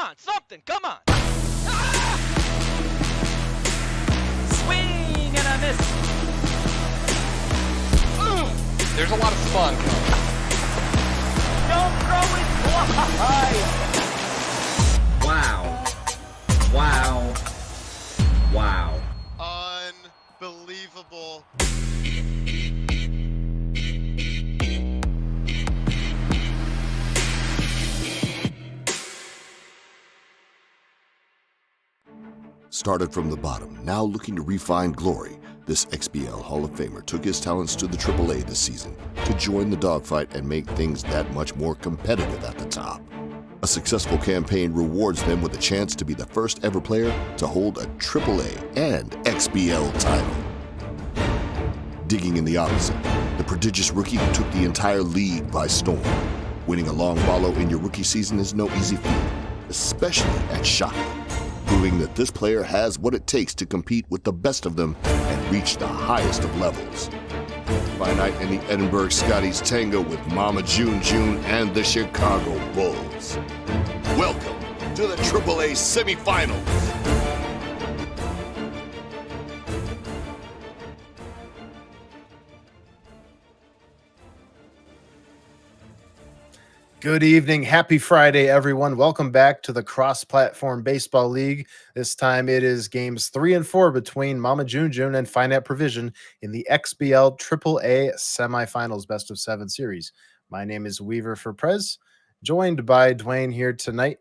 on, something, come on. Ah! Swing and a miss. There's a lot of spawn coming. Don't throw it fly. Wow. Wow. Wow. Unbelievable. Started from the bottom, now looking to refine glory, this XBL Hall of Famer took his talents to the AAA this season to join the dogfight and make things that much more competitive at the top. A successful campaign rewards them with a chance to be the first ever player to hold a AAA and XBL title. Digging in the opposite, the prodigious rookie who took the entire league by storm. Winning a long wallow in your rookie season is no easy feat, especially at Shaka, proving that this player has what it takes to compete with the best of them and reach the highest of levels. Finite and the Edinburgh Scotties tango with MAMAJUNEJUNE and the Chicago Bulls. Welcome to the AAA semifinals. Good evening. Happy Friday, everyone. Welcome back to the Cross-Platform Baseball League. This time it is games 3 and 4 between MAMAJUNEJUNE and FiniteProvision in the XBL AAA semifinals best of 7 series. My name is Weaver for Prez, joined by Dwayne here tonight.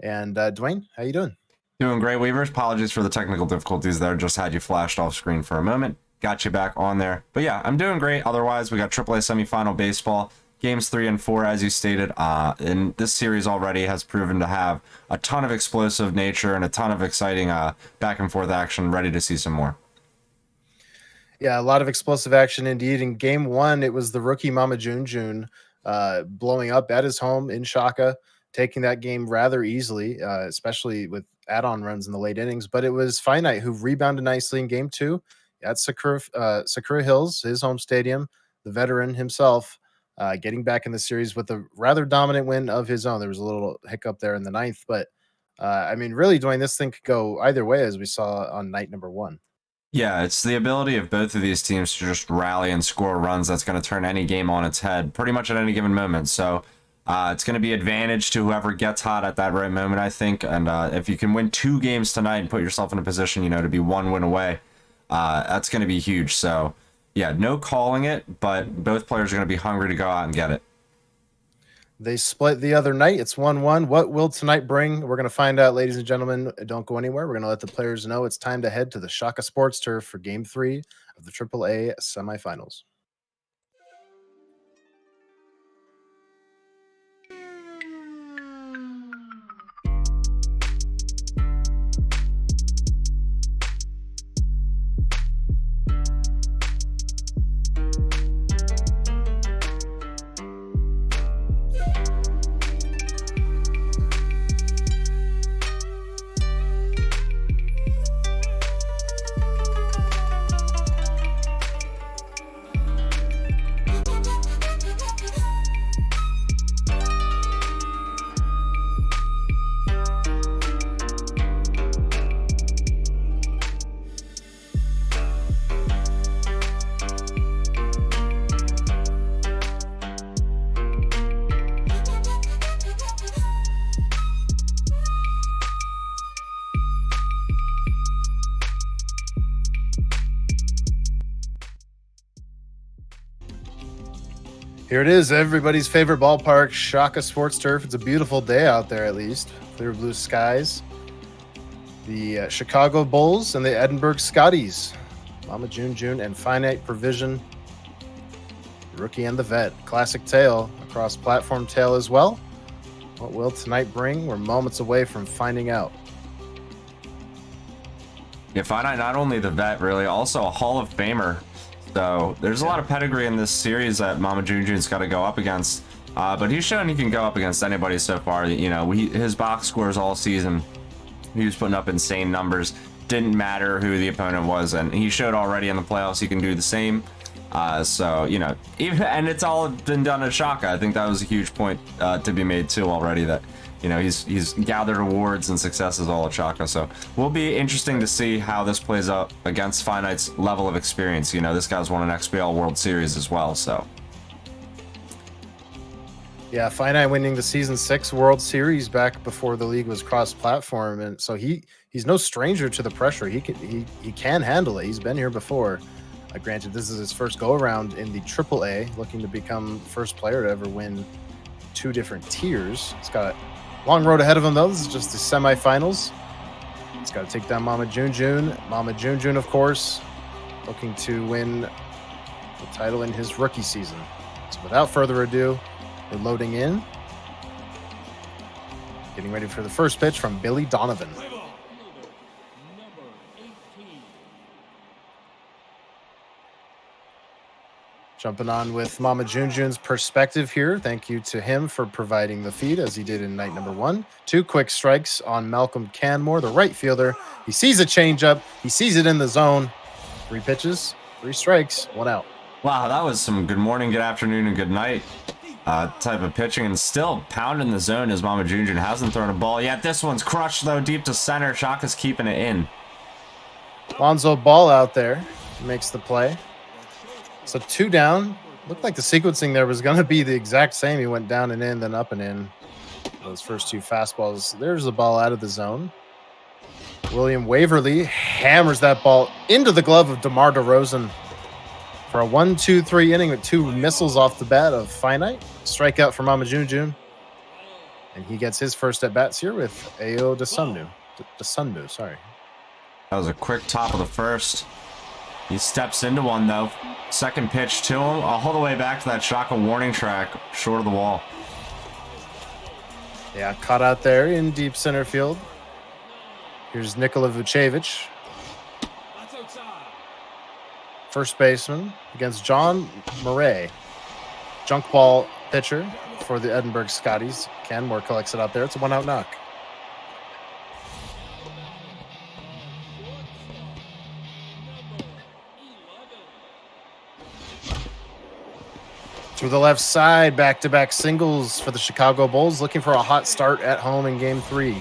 And Dwayne, how you doing? Doing great, Weaver. Apologies for the technical difficulties there. Just had you flashed off screen for a moment. Got you back on there. But yeah, I'm doing great. Otherwise, we got AAA semifinal baseball. Games 3 and 4, as you stated, and this series already has proven to have a ton of explosive nature and a ton of exciting back and forth action. Ready to see some more. Yeah, a lot of explosive action indeed. In game 1, it was the rookie MAMAJUNEJUNE blowing up at his home in Shaka, taking that game rather easily, especially with add-on runs in the late innings. But it was Finite who rebounded nicely in game 2 at Sakura Hills, his home stadium, the veteran himself. Getting back in the series with a rather dominant win of his own. There was a little hiccup there in the 9th, but I mean, really, Dwayne, this thing could go either way, as we saw on night number 1. Yeah, it's the ability of both of these teams to just rally and score runs that's going to turn any game on its head pretty much at any given moment. So it's going to be advantage to whoever gets hot at that right moment, I think. And if you can win 2 games tonight and put yourself in a position, to be 1 win away, that's going to be huge. So yeah, no calling it, but both players are going to be hungry to go out and get it. They split the other night. It's 1-1. What will tonight bring? We're going to find out, ladies and gentlemen. Don't go anywhere. We're going to let the players know it's time to head to the Shaka Sports Turf for Game 3 of the AAA semifinals. Here it is, everybody's favorite ballpark, Shaka Sports Turf. It's a beautiful day out there, at least. Clear blue skies. The Chicago Bulls and the Edinburgh Scotties. MAMAJUNEJUNE and FiniteProvision. Rookie and the vet. Classic tale across platform tale as well. What will tonight bring? We're moments away from finding out. Yeah, Finite, not only the vet, really, also a Hall of Famer. So there's a lot of pedigree in this series that MAMAJUNEJUNE's got to go up against. But he's shown he can go up against anybody so far. His box scores all season, he was putting up insane numbers. Didn't matter who the opponent was, and he showed already in the playoffs he can do the same. And it's all been done at Shaka. I think that was a huge point to be made too already, that you know, he's gathered awards and successes all at Shaka. So will be interesting to see how this plays out against Finite's level of experience. You know, this guy's won an XBL World Series as well, so. Yeah, Finite winning the Season 6 World Series back before the league was cross-platform, and so he's no stranger to the pressure. He can handle it. He's been here before. Granted, this is his first go-around in the AAA, looking to become first player to ever win 2 different tiers. He's got a long road ahead of him, though. This is just the semifinals. He's got to take down MAMAJUNEJUNE. MAMAJUNEJUNE, of course, looking to win the title in his rookie season. So without further ado, we're loading in. Getting ready for the first pitch from Billy Donovan. Jumping on with MAMAJUNEJUNE's perspective here. Thank you to him for providing the feed as he did in night number 1. 2 quick strikes on Malcolm Canmore, the right fielder. He sees a changeup. He sees it in the zone. 3 pitches, 3 strikes, 1 out. Wow, that was some good morning, good afternoon, and good night type of pitching, and still pounding the zone as MAMAJUNEJUNE hasn't thrown a ball yet. This one's crushed, though, deep to center. Shaka's keeping it in. Lonzo Ball out there makes the play. So 2 down. Looked like the sequencing there was going to be the exact same. He went down and in, then up and in. Those first 2 fastballs. There's the ball out of the zone. William Waverly hammers that ball into the glove of DeMar DeRozan for a 1-2-3 inning with 2 missiles off the bat of Finite. Strikeout for MAMAJUNEJUNE. And he gets his first at-bats here with Ayo Dosunmu, sorry. That was a quick top of the first. He steps into one, though. Second pitch to him. All the way back to that Shaka warning track, short of the wall. Yeah, caught out there in deep center field. Here's Nikola Vucevic. First baseman against John Murray. Junk ball pitcher for the Edinburgh Scotties. Canmore collects it out there. It's a 1-out knock. Through the left side, back-to-back singles for the Chicago Bulls, looking for a hot start at home in Game 3.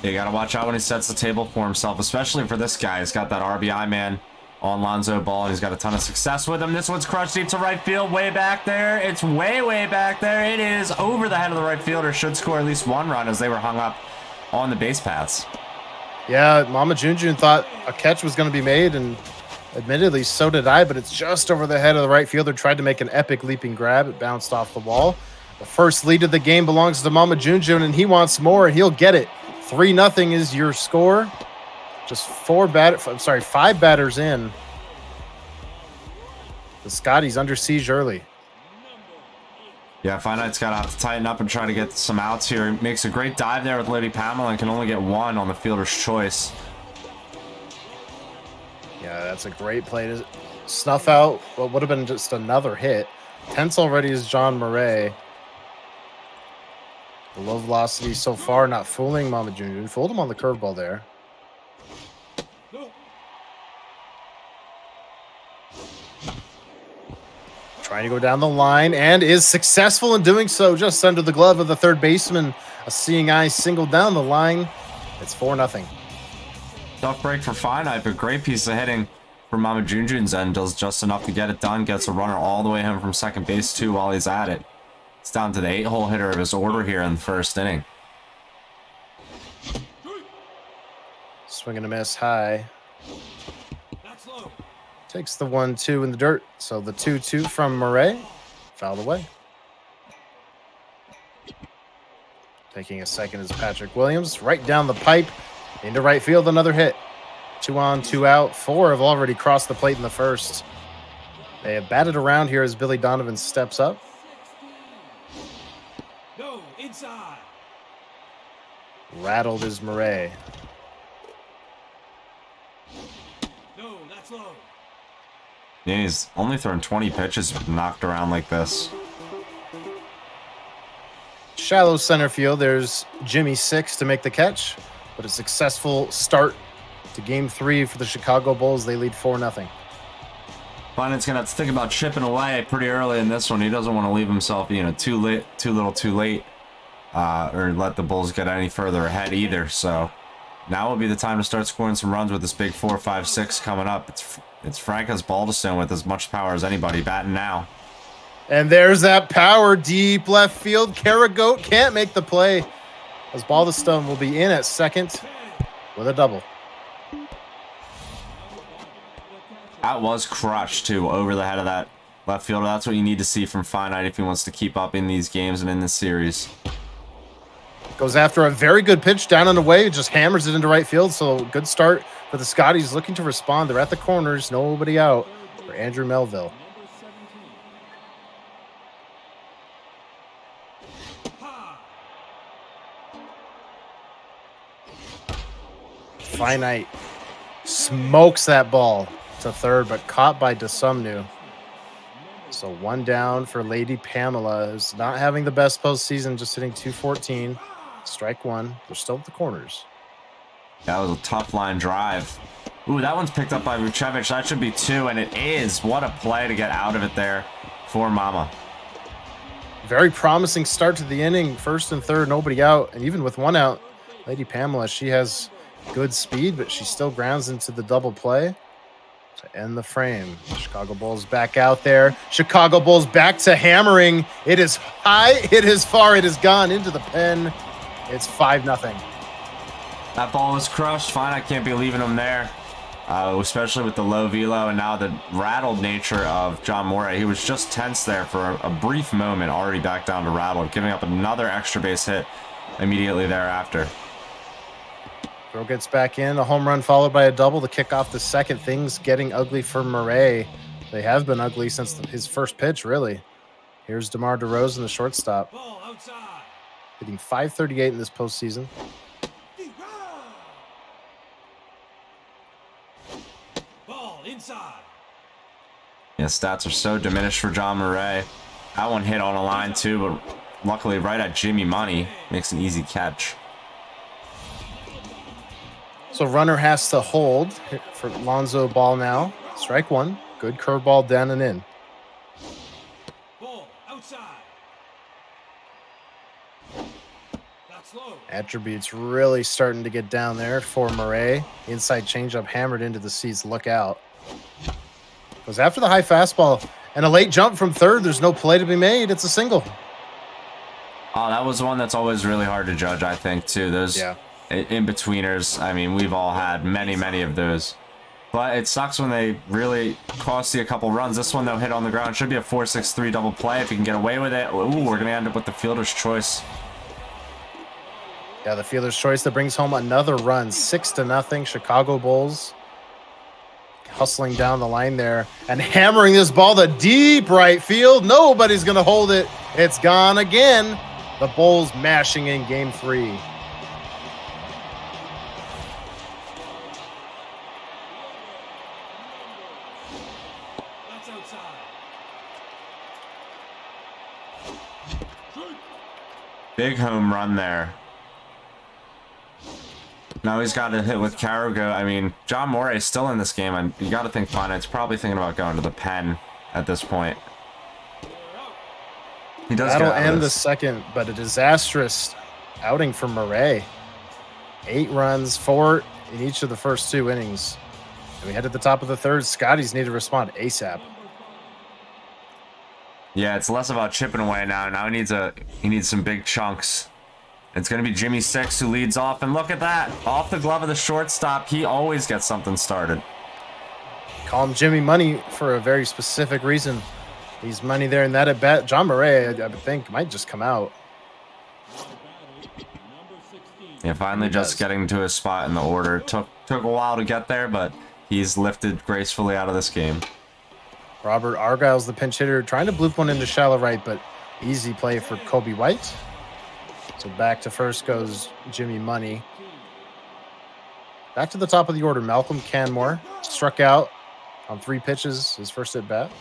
You got to watch out when he sets the table for himself, especially for this guy. He's got that RBI man on Lonzo Ball, and he's got a ton of success with him. This one's crushed deep to right field, way back there. It's way, way back there. It is over the head of the right fielder. Should score at least 1 run as they were hung up on the base paths. Yeah, MAMAJUNEJUNE thought a catch was going to be made, and admittedly, so did I, but it's just over the head of the right fielder. Tried to make an epic leaping grab. It bounced off the wall. The first lead of the game belongs to MAMAJUNEJUNE, and he wants more, and he'll get it. 3-0 is your score. Just 5 batters in. The Scotties under siege early. Yeah, Finite's got to have to tighten up and try to get some outs here. He makes a great dive there with Lady Pamela and can only get 1 on the fielder's choice. Yeah, that's a great play to snuff out what would have been just another hit. Tense already is John Murray. The low velocity so far not fooling MAMAJUNEJUNE. Fooled him on the curveball there. Trying to go down the line and is successful in doing so just under the glove of the third baseman. A seeing eye single down the line. It's 4-0. Tough break for Finite, but great piece of hitting from MAMAJUNEJUNE's end. Does just enough to get it done. Gets a runner all the way home from second base, too, while he's at it. It's down to the 8-hole hitter of his order here in the first inning. Swing and a miss high. Takes the 1-2 in the dirt. So the 2-2 from Murray. Fouled away. Taking a second is Patrick Williams. Right down the pipe. Into right field, another hit. 2 on, 2 out. 4 have already crossed the plate in the first. They have batted around here as Billy Donovan steps up. Go inside. Rattled is Murray. No, that's low. Yeah, he's only thrown 20 pitches knocked around like this. Shallow center field. There's Jimmy Six to make the catch. But a successful start to Game 3 for the Chicago Bulls. They lead 4-0. Finite's going to have to think about chipping away pretty early in this one. He doesn't want to leave himself, too little, too late. or let the Bulls get any further ahead either. So now will be the time to start scoring some runs with this big 4-5-6 coming up. It's Franco's Baldwin with as much power as anybody batting now. And there's that power deep left field. Carragoat can't make the play as Baldwin will be in at second with a double. That was crushed too, over the head of that left fielder. That's what you need to see from Finite if he wants to keep up in these games and in this series. Goes after a very good pitch down and away, just hammers it into right field. So good start for the Scotties looking to respond. They're at the corners, nobody out for Andrew Melville. Finite smokes that ball to third, but caught by Desumnu. So one down for Lady Pamela, who's not having the best postseason, just hitting 214. Strike one. They're still at the corners. That was a tough line drive. Ooh, that one's picked up by Vucevic. That should be two, and it is. What a play to get out of it there for Mama. Very promising start to the inning. First and third, nobody out. And even with one out, Lady Pamela, she has good speed, but she still grounds into the double play to end the frame. Chicago Bulls back out there. Chicago Bulls back to hammering. It is high, it is far, it is gone into the pen. It's 5-0. That ball was crushed. Fine, I can't be leaving him there, especially with the low velo and now the rattled nature of John Moray. He was just tense there for a brief moment, already back down to rattled, giving up another extra base hit immediately thereafter. Throw gets back in, a home run followed by a double to kick off the second. Things getting ugly for Murray. They have been ugly since his first pitch, really. Here's DeMar DeRozan, the shortstop, Ball outside. hitting .538 in this postseason. Ball inside. Yeah, stats are so diminished for John Murray. That one hit on a line too, but luckily right at Jimmy Money. Makes an easy catch. So runner has to hold for Lonzo Ball now. Strike one. Good curveball down and in. Ball outside. That's low. Attributes really starting to get down there for Murray. Inside changeup hammered into the seats. Look out. Goes after the high fastball and a late jump from third. There's no play to be made. It's a single. Oh, that was one that's always really hard to judge, I think, too. Those in-betweeners, I mean, we've all had many of those. But it sucks when they really cost you a couple runs. This one, though, hit on the ground. Should be a 4-6-3 double play if you can get away with it. Ooh, we're going to end up with the fielder's choice. Yeah, the fielder's choice that brings home another run. 6-0. Chicago Bulls hustling down the line there and hammering this ball to deep right field. Nobody's going to hold it. It's gone again. The Bulls mashing in game 3. That's outside. Big home run there. Now he's got to hit with Carrago. I mean, John Morey's still in this game, and you got to think Finite's probably thinking about going to the pen at this point. He does. That'll end the second, but a disastrous outing for Murray. 8 runs, 4 in each of the first 2 innings. And we head to the top of the third. Scotties need to respond ASAP. Yeah, it's less about chipping away now. Now he needs some big chunks. It's going to be Jimmy Six who leads off, and look at that. Off the glove of the shortstop. He always gets something started. Call him Jimmy Money for a very specific reason. He's money there in that at bat. John Murray, I would think, might just come out. Yeah, finally just getting to his spot in the order. Took a while to get there, but he's lifted gracefully out of this game. Robert Argyle's the pinch hitter, trying to bloop one into shallow right, but easy play for Kobe White. So back to first goes Jimmy Money. Back to the top of the order, Malcolm Canmore struck out on 3 pitches, his first at bat.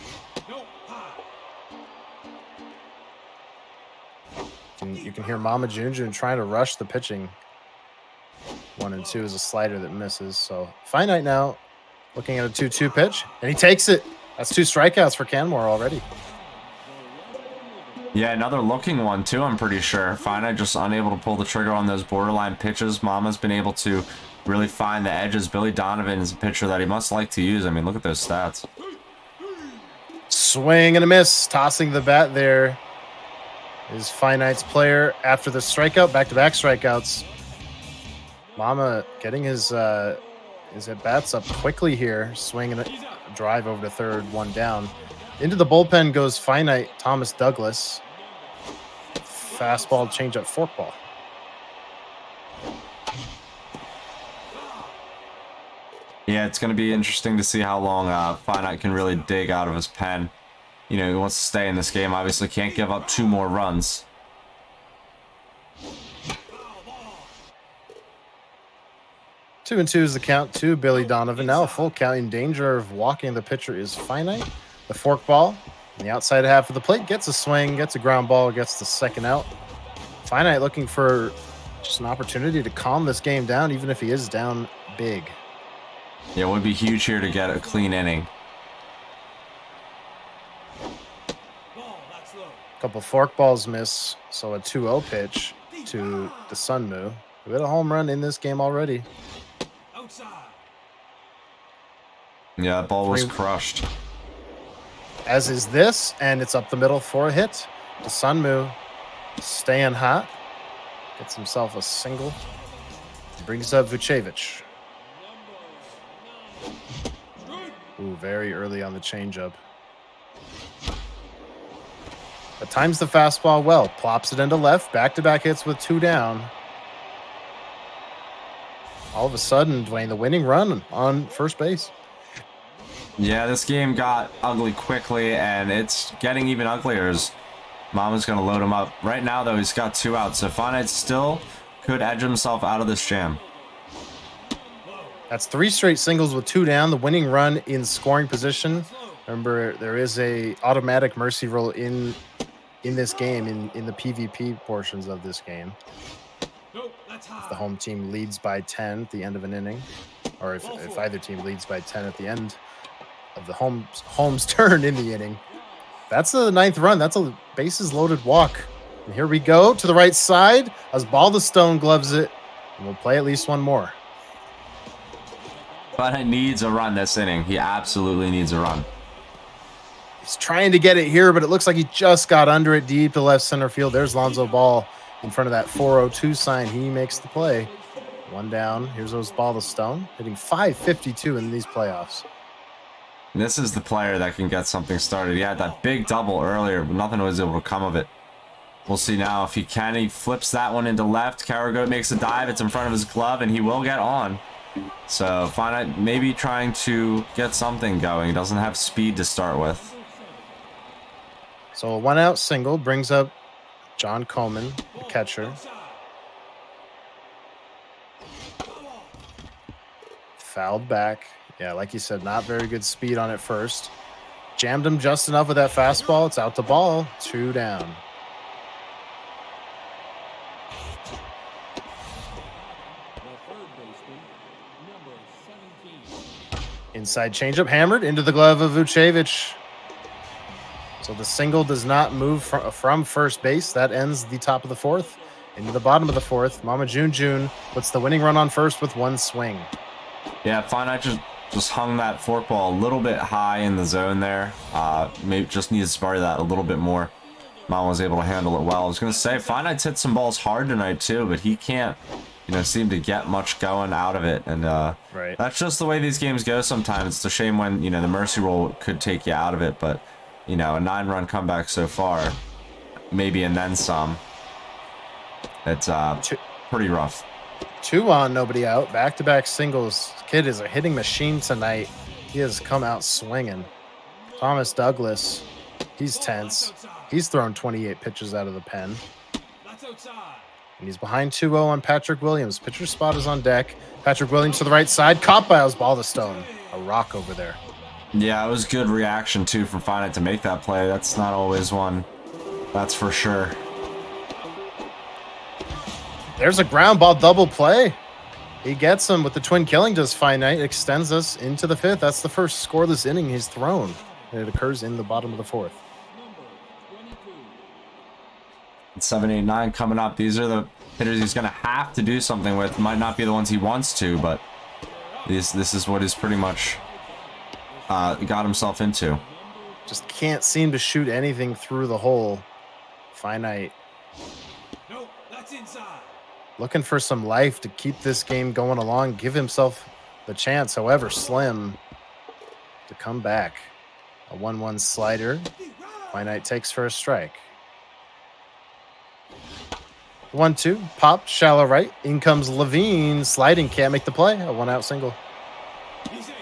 And you can hear MAMAJUNEJUNE trying to rush the pitching. 1 and 2 is a slider that misses. So Finite now looking at a 2-2 pitch, and he takes it. That's 2 strikeouts for Canmore already. Yeah, another looking one too, I'm pretty sure. Finite just unable to pull the trigger on those borderline pitches. Mama's been able to really find the edges. Billy Donovan is a pitcher that he must like to use. I mean, look at those stats. Swing and a miss. Tossing the bat there is Finite's player after the strikeout. Back-to-back strikeouts. Mama getting his at-bats up quickly here. Swing and a drive over to third, one down. Into the bullpen goes Finite Thomas Douglas. Fastball, changeup, forkball. Yeah, it's going to be interesting to see how long Finite can really dig out of his pen. You know, he wants to stay in this game. Obviously, can't give up 2 more runs. Two and two is the count to Billy Donovan. Now a full count. In danger of walking the pitcher is Finite. The forkball on the outside half of the plate gets a swing, gets a ground ball, gets the second out. Finite looking for just an opportunity to calm this game down, even if he is down big. Yeah, it would be huge here to get a clean inning. Couple forkballs miss, so a 2-0 pitch to the Sunmoo, who hit a home run in this game already. Yeah, that ball was crushed. As is this, and it's up the middle for a hit. The Sunmoo staying hot. Gets himself a single. Brings up Vucevic. Ooh, very early on the changeup. But times the fastball well. Plops it into left. Back-to-back hits with 2 down. All of a sudden, Dwayne, the winning run on first base. Yeah, this game got ugly quickly, and it's getting even uglier as Mama's going to load him up. Right now, though, he's got 2 outs, so Finite still could edge himself out of this jam. That's 3 straight singles with 2 down. The winning run in scoring position. Remember, there is a automatic mercy rule in this game, in the PvP portions of this game. If the home team leads by 10 at the end of an inning, or if either team leads by 10 at the end of the home's turn in the inning. That's the 9th run. That's a bases loaded walk. And here we go to the right side as Baldestone gloves it, and we'll play at least one more. But it needs a run this inning. He absolutely needs a run. He's trying to get it here, but it looks like he just got under it deep to left center field. There's Lonzo Ball in front of that 402 sign. He makes the play. 1 down. Here's Baldestone hitting .552 in these playoffs. This is the player that can get something started. He had that big double earlier, but nothing was able to come of it. We'll see now if he can. He flips that one into left. Carrago makes a dive. It's in front of his glove, and he will get on. So Finite maybe trying to get something going. He doesn't have speed to start with. So a 1-out single brings up John Coleman, the catcher. Fouled back. Yeah, like you said, not very good speed on it first. Jammed him just enough with that fastball. It's out the ball. 2 down. Inside changeup hammered into the glove of Vucevic. So the single does not move from first base. That ends the top of the 4th. Into the bottom of the 4th, MAMAJUNEJUNE puts the winning run on first with 1 swing. Yeah, Finite just hung that forkball a little bit high in the zone there. Maybe just needs to bury that a little bit more. Mama was able to handle it well. I was going to say, Finite's hit some balls hard tonight too, but he can't, seem to get much going out of it. And right. That's just the way these games go sometimes. It's a shame when, the mercy rule could take you out of it, but, a 9-run comeback so far, maybe and then some. It's pretty rough. 2 on, nobody out. Back-to-back singles. Kid is a hitting machine tonight. He has come out swinging. Thomas Douglas, he's tense. He's thrown 28 pitches out of the pen. And he's behind 2-0 on Patrick Williams. Pitcher spot is on deck. Patrick Williams to the right side. Caught by Baldestone. A rock over there. Yeah, it was good reaction, too, from Finite to make that play. That's not always one. That's for sure. There's a ground ball double play. He gets him with the twin killing. Does Finite extends us into the 5th. That's the first scoreless inning he's thrown. And it occurs in the bottom of the 4th. 7, 8, 9 coming up. These are the hitters he's going to have to do something with. Might not be the ones he wants to, but this is what he's pretty much got himself into. Just can't seem to shoot anything through the hole. Finite. No, that's inside. Looking for some life to keep this game going along, give himself the chance, however slim, to come back. A 1-1 slider. Finite takes for a strike. 1-2, pop, shallow right. In comes Levine, sliding, can't make the play. A 1-out single. Easy.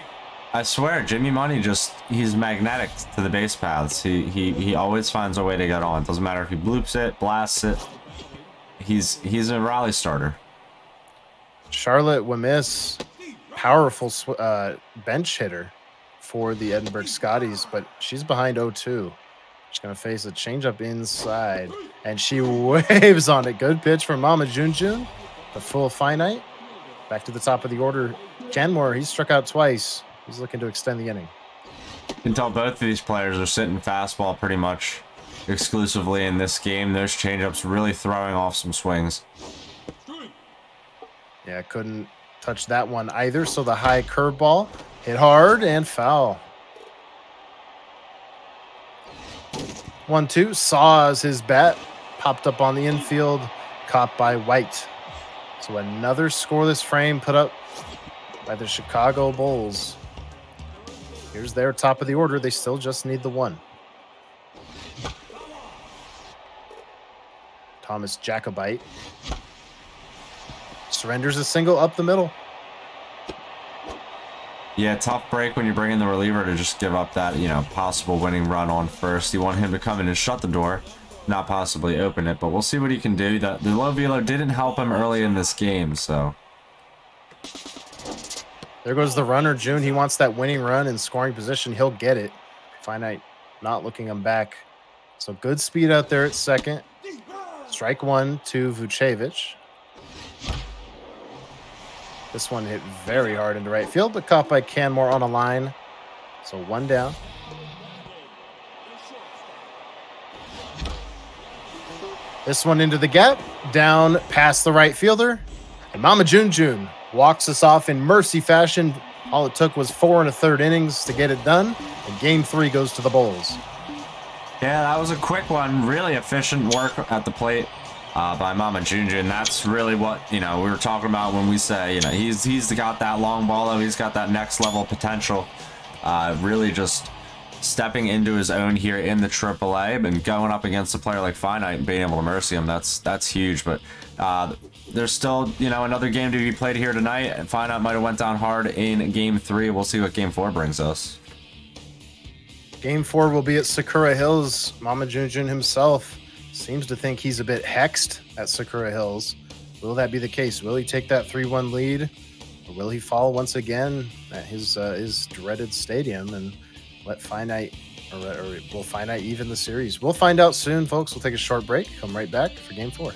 I swear, Jimmy Money he's magnetic to the base paths. He always finds a way to get on. Doesn't matter if he bloops it, blasts it. He's a rally starter. Charlotte Wemiss, powerful bench hitter for the Edinburgh Scotties, but she's behind 0-2. She's going to face a changeup inside, and she waves on it. Good pitch from MAMAJUNEJUNE. The full Finite. Back to the top of the order. Canmore, he's struck out twice. He's looking to extend the inning. You can tell both of these players are sitting fastball pretty much exclusively in this game. Those changeups really throwing off some swings. Yeah, couldn't touch that one either, so the high curveball hit hard and foul. 1-2, saws his bat, popped up on the infield, caught by White. So another scoreless frame put up by the Chicago Bulls. Here's their top of the order. They still just need the one. Thomas Jacobite surrenders a single up the middle. Yeah, tough break when you bring in the reliever to just give up that, possible winning run on first. You want him to come in and shut the door, not possibly open it, but we'll see what he can do. The low velo didn't help him early in this game, so. There goes the runner, June. He wants that winning run in scoring position. He'll get it. Finite not looking him back. So good speed out there at second. Strike one to Vucevic. This one hit very hard into right field, but caught by Canmore on a line. So one down. This one into the gap, down past the right fielder. And MAMAJUNEJUNE walks us off in mercy fashion. All it took was 4 1/3 innings to get it done. And game 3 goes to the Bulls. Yeah, that was a quick one. Really efficient work at the plate by MAMAJUNEJUNE. That's really what, we were talking about when we say, he's got that long ball, though. He's got that next level potential. Really just stepping into his own here in the AAA, and going up against a player like Finite and being able to mercy him, that's huge. But there's still, another game to be played here tonight, and Finite might have went down hard in game 3. We'll see what game 4 brings us. Game 4 will be at Sakura Hills. MAMAJUNEJUNE himself seems to think he's a bit hexed at Sakura Hills. Will that be the case? Will he take that 3-1 lead? Or will he fall once again at his dreaded stadium and let Finite, or will Finite even the series? We'll find out soon, folks. We'll take a short break. Come right back for game 4.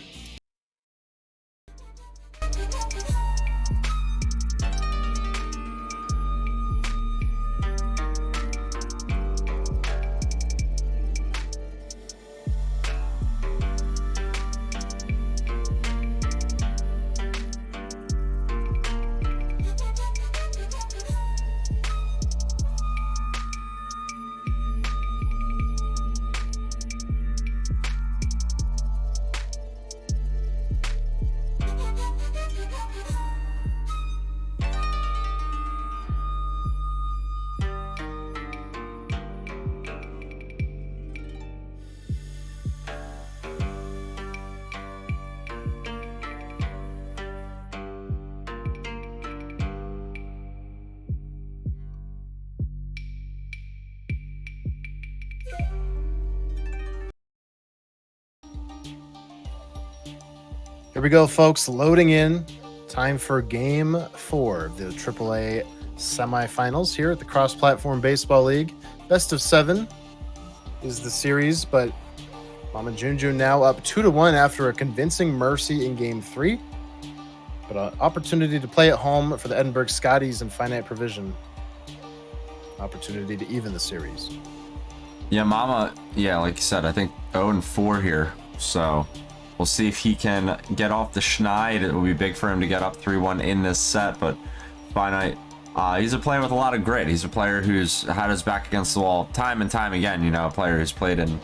Here we go, folks. Loading in. Time for Game 4 of the AAA semifinals here at the Cross Platform Baseball League. Best of 7 is the series, but MAMAJUNEJUNE now up 2-1 after a convincing mercy in Game 3. But an opportunity to play at home for the Edinburgh Scotties and FiniteProvision. Opportunity to even the series. Yeah, like you said, I think 0-4 here. So We'll see if he can get off the schneid. It will be big for him to get up 3-1 in this set, but Finite, he's a player with a lot of grit. He's a player who's had his back against the wall time and time again. You know, a player who's played in,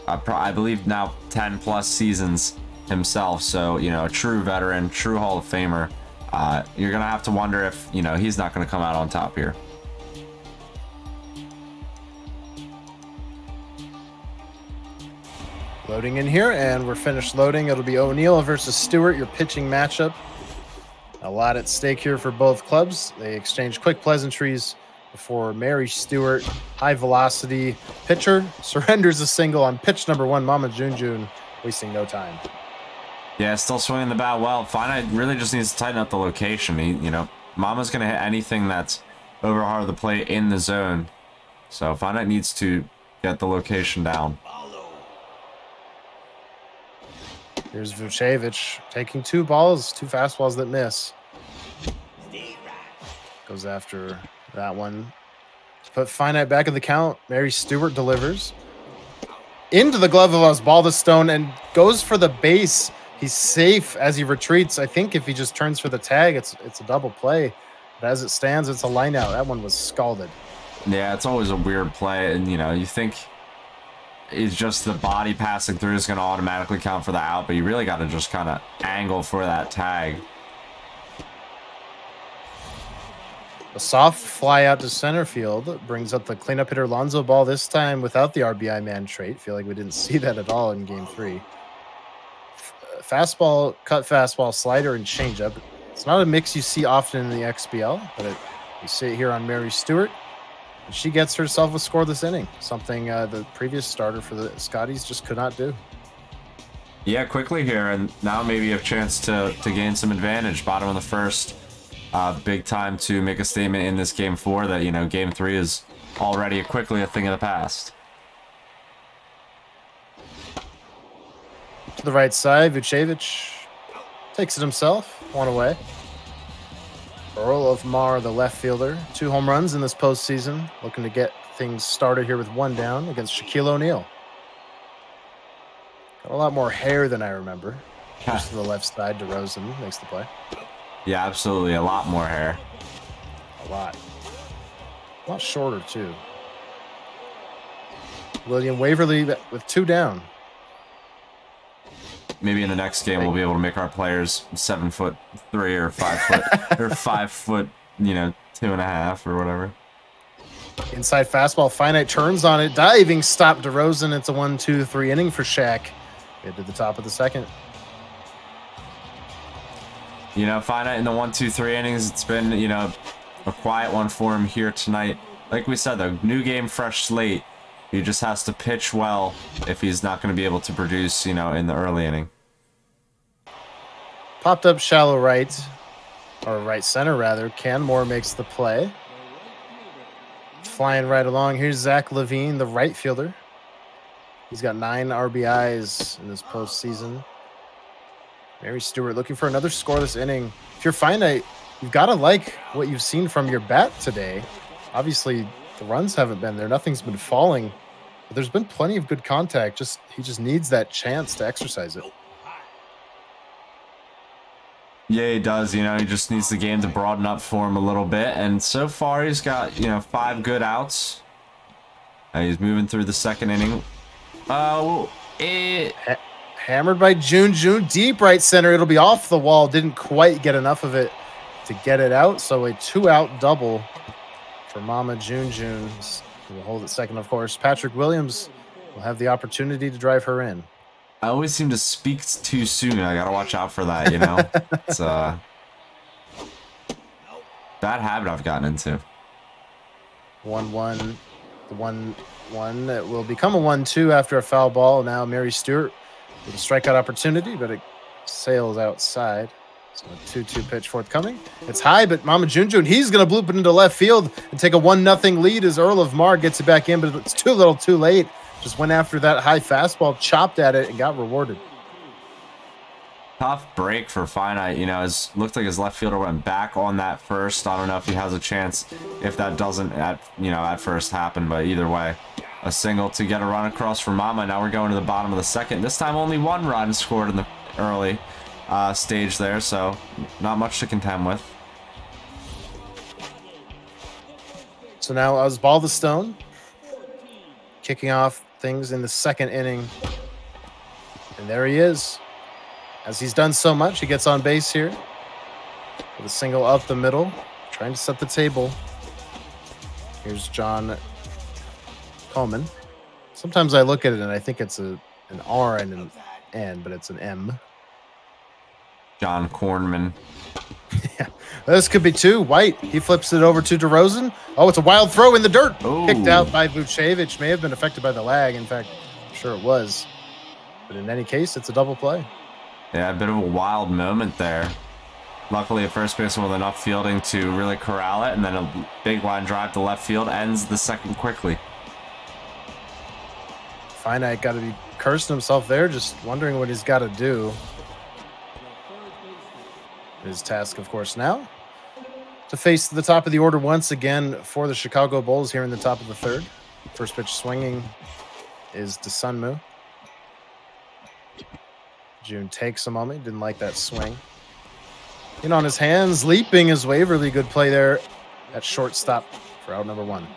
I believe now 10 plus seasons himself. So, you know, a true veteran, true Hall of Famer. You're going to have to wonder if, you know, he's not going to come out on top here. Loading in here, and we're finished loading. It'll be O'Neal versus Stewart, your pitching matchup. A lot at stake here for both clubs. They exchange quick pleasantries before Mary Stewart, high velocity pitcher, surrenders a single on pitch number 1, MAMAJUNEJUNE, wasting no time. Yeah, still swinging the bat well. Finite really just needs to tighten up the location. You know, Mama's going to hit anything that's over hard of the plate in the zone. So Finite needs to get the location down. Here's Vucevic taking 2 balls, 2 fastballs that miss. Goes after that one. To put Finite back in the count, Mary Stewart delivers. Into the glove of Osbaldistone and goes for the base. He's safe as he retreats. I think if he just turns for the tag, it's a double play. But as it stands, it's a line out. That one was scalded. Yeah, it's always a weird play. And, you know, you think it's just the body passing through is going to automatically count for the out, but you really got to just kind of angle for that tag. A soft fly out to center field brings up the cleanup hitter Lonzo Ball, this time without the RBI man trait. Feel like we didn't see that at all in game 3. Fastball, cut fastball, slider, and changeup. It's not a mix you see often in the XBL, but you see it here on Mary Stewart. And she gets herself a scoreless inning, something the previous starter for the Scotties just could not do. Yeah, quickly here, and now maybe a chance to gain some advantage. Bottom of the first, big time to make a statement in this game 4 that, you know, game 3 is already quickly a thing of the past. To the right side, Vucevic takes it himself, 1 away. Earl of Mar, the left fielder, 2 home runs in this postseason, looking to get things started here with 1 down against Shaquille O'Neal. Got a lot more hair than I remember. Just to the left side, DeRozan makes the play. Yeah, absolutely. A lot more hair. A lot shorter, too. William Waverly with 2 down. Maybe in the next game we'll be able to make our players 7'3" or 5 foot or 5 foot, you know, 2.5 or whatever. Inside fastball, Finite turns on it, diving stop DeRozan. It's a 1-2-3 inning for Shaq. Into the top of the second. You know, Finite in the 1-2-3 innings, it's been, you know, a quiet one for him here tonight. Like we said, though, new game, fresh slate. He just has to pitch well if he's not going to be able to produce, you know, in the early inning. Popped up shallow right, or right center rather. Canmore makes the play. Flying right along. Here's Zach Levine, the right fielder. He's got 9 RBIs in this postseason. Mary Stewart looking for another scoreless inning. If you're Finite, you've got to like what you've seen from your bat today. Obviously, the runs haven't been there. Nothing's been falling. But there's been plenty of good contact. He just needs that chance to exercise it. Yeah, he does. You know, he just needs the game to broaden up for him a little bit. And so far, he's got, you know, 5 good outs. He's moving through the second inning. Hammered by June deep right center. It'll be off the wall. Didn't quite get enough of it to get it out. So a 2-out double for MAMAJUNEJUNE. We'll hold it second, of course. Patrick Williams will have the opportunity to drive her in. I always seem to speak too soon. I gotta watch out for that, you know? It's a bad habit I've gotten into. 1-1. The 1-1 that will become a 1-2 after a foul ball. Now Mary Stewart with a strikeout opportunity, but it sails outside. So a 2-2 pitch forthcoming. It's high, but MAMAJUNEJUNE, he's going to bloop it into left field and take a 1-0 lead as Earl of Mar gets it back in, but it's too little too late. Just went after that high fastball, chopped at it, and got rewarded. Tough break for Finite. You know, it looked like his left fielder went back on that first. I don't know if he has a chance if that doesn't at first happen, but either way, a single to get a run across for Mama. Now we're going to the bottom of the second. This time only one run scored in the early stage there, so not much to contend with. So now Osbaldistone kicking off things in the second inning. And there he is. As he's done so much, he gets on base here with a single up the middle, trying to set the table. Here's John Coleman. Sometimes I look at it and I think it's an R and an N, but it's an M. John Kornman. Yeah, this could be two. White, he flips it over to DeRozan. Oh, it's a wild throw in the dirt. Ooh. Picked out by Vucevic. May have been affected by the lag. In fact, I'm sure it was. But in any case, it's a double play. Yeah, a bit of a wild moment there. Luckily, a first baseman with enough fielding to really corral it, and then a big line drive to left field ends the second quickly. Finite got to be cursing himself there, just wondering what he's got to do. His task, of course, now to face the top of the order once again for the Chicago Bulls here in the top of the third. First pitch swinging is DeSunmu. June takes a moment. Didn't like that swing. In on his hands, leaping is Waverly. Good play there at shortstop for out number one.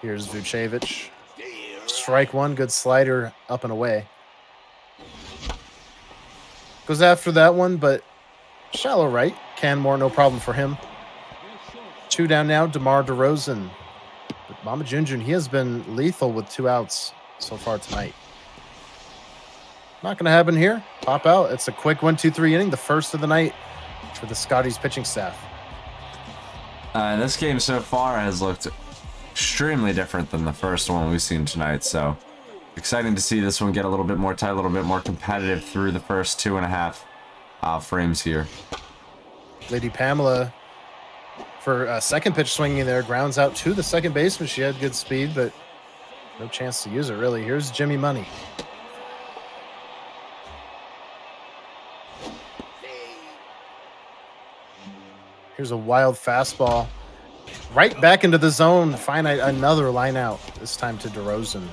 Here's Vucevic. Strike one. Good slider up and away. Goes after that one, but shallow right. Canmore, no problem for him. Two down now. DeMar DeRozan. But MAMAJUNEJUNE, he has been lethal with 2 outs so far tonight. Not going to happen here. Pop out. It's a quick 1-2-3 inning, the first of the night for the Scotties pitching staff. This game so far has looked extremely different than the first one we've seen tonight, so exciting to see this one get a little bit more tight, a little bit more competitive through the first 2.5 frames here. Lady Pamela, for a second pitch swinging there, grounds out to the second baseman. She had good speed, but no chance to use it, really. Here's Jimmy Money. Here's a wild fastball. Right back into the zone. Finite, another line out, this time to DeRozan.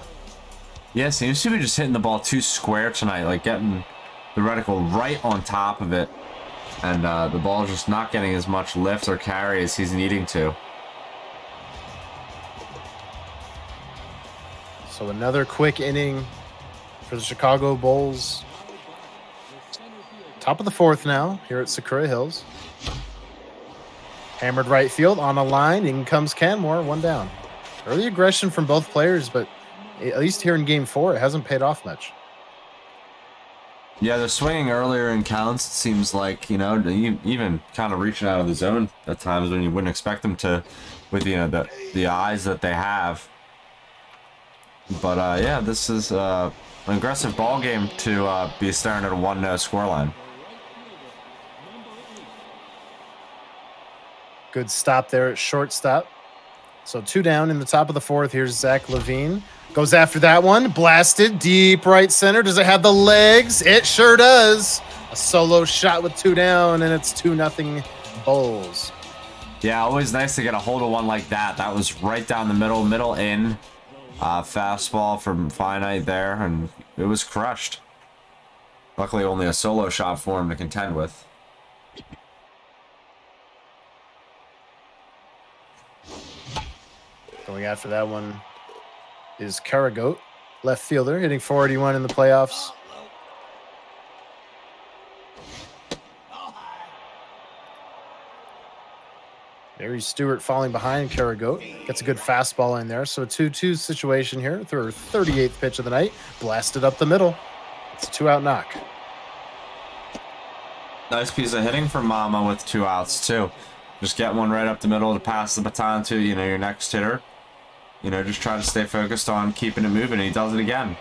Yeah, seems to be just hitting the ball too square tonight, like getting the reticle right on top of it. And the ball just not getting as much lift or carry as he's needing to. So another quick inning for the Chicago Bulls. Top of the fourth now here at Sakura Hills. Hammered right field on a line. In comes Canmore, one down. Early aggression from both players, but at least here in game 4, it hasn't paid off much. Yeah, they're swinging earlier in counts. It seems like, you know, even kind of reaching out of the zone at times when you wouldn't expect them to, with, you know, the eyes that they have. But yeah, this is an aggressive ball game to be staring at a 1-0 scoreline. Good stop there at shortstop. So 2 down in the top of the fourth. Here's Zach Levine. Goes after that one. Blasted deep right center. Does it have the legs? It sure does. A solo shot with 2 down, and it's 2-0 Bulls. Yeah, always nice to get a hold of one like that. That was right down the middle in. Fastball from Finite there, and it was crushed. Luckily, only a solo shot for him to contend with. Going after that one is Karagoat, left fielder, hitting .481 in the playoffs. Barry Stewart falling behind Karagoat. Gets a good fastball in there. So a 2-2 situation here through her 38th pitch of the night. Blasted up the middle. It's a 2-out knock. Nice piece of hitting from Mama with 2 outs too. Just get one right up the middle to pass the baton to, you know, your next hitter. You know, just try to stay focused on keeping it moving, and he does it again.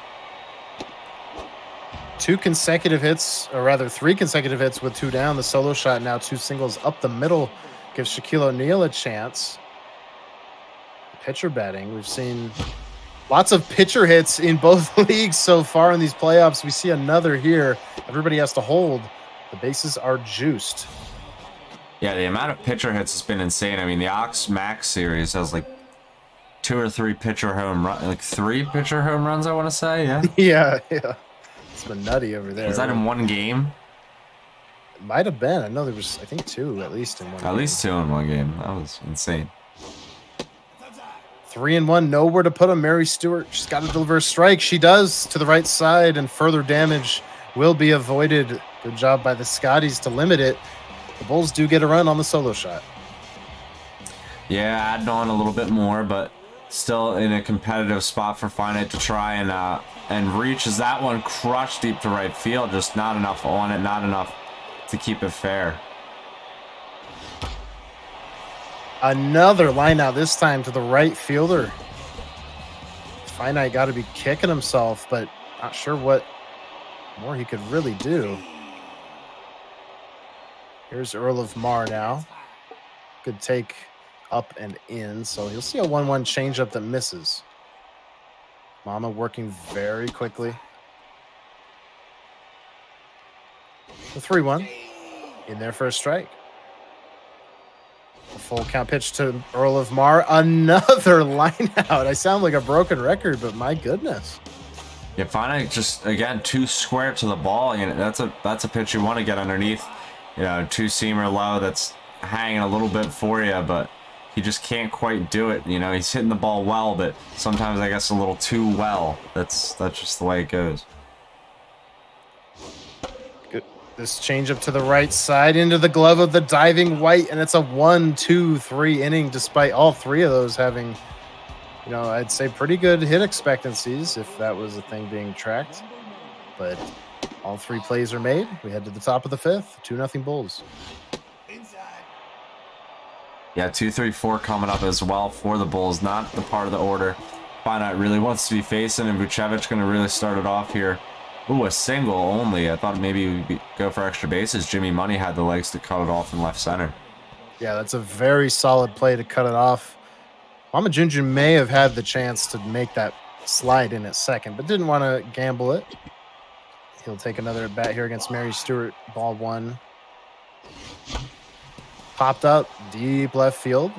2 consecutive hits, or rather 3 consecutive hits with 2 down. The solo shot now 2 singles up the middle gives Shaquille O'Neal a chance. Pitcher batting. We've seen lots of pitcher hits in both leagues so far in these playoffs. We see another here. Everybody has to hold. The bases are juiced. Yeah, the amount of pitcher hits has been insane. I mean, the Ox Max series has like 2 or 3 pitcher home run, like 3 pitcher home runs, I want to say. Yeah. Yeah. It's been nutty over there. Was that in one game? It might have been. I know there was, I think, 2 at least in one game. At least 2 in one game. That was insane. 3-1, nowhere to put him. Mary Stewart, she's got to deliver a strike. She does to the right side, and further damage will be avoided. Good job by the Scotties to limit it. The Bulls do get a run on the solo shot. Yeah, adding on a little bit more, but still in a competitive spot for Finite to try and reach. As that one crushed deep to right field, just not enough on it, not enough to keep it fair. Another line out, this time to the right fielder. Finite got to be kicking himself, but not sure what more he could really do. Here's Earl of Mar now. Good take up and in, so you'll see a 1-1 changeup that misses. Mama working very quickly. The 3-1 in there for a strike. A full count pitch to Earl of Mar. Another line out. I sound like a broken record, but my goodness. Yeah, Finite just again too square to the ball. You know, that's a pitch you want to get underneath. You know, 2-seamer low that's hanging a little bit for you, but he just can't quite do it. You know, he's hitting the ball well, but sometimes I guess a little too well. That's just the way it goes. Good. This changeup to the right side into the glove of the diving White, and it's a 1-2-3 inning, despite all 3 of those having, you know, I'd say pretty good hit expectancies if that was a thing being tracked. But all 3 plays are made. We head to the top of the 5th. 2-0 Bulls. Yeah, 2-3-4 coming up as well for the Bulls. Not the part of the order Finite really wants to be facing, and Vucevic going to really start it off here. Ooh, a single only. I thought maybe we'd go for extra bases. Jimmy Money had the legs to cut it off in left center. Yeah, that's a very solid play to cut it off. MAMAJUNEJUNE may have had the chance to make that slide in at second, but didn't want to gamble it. He'll take another at bat here against Mary Stewart. Ball 1. Popped up deep left field.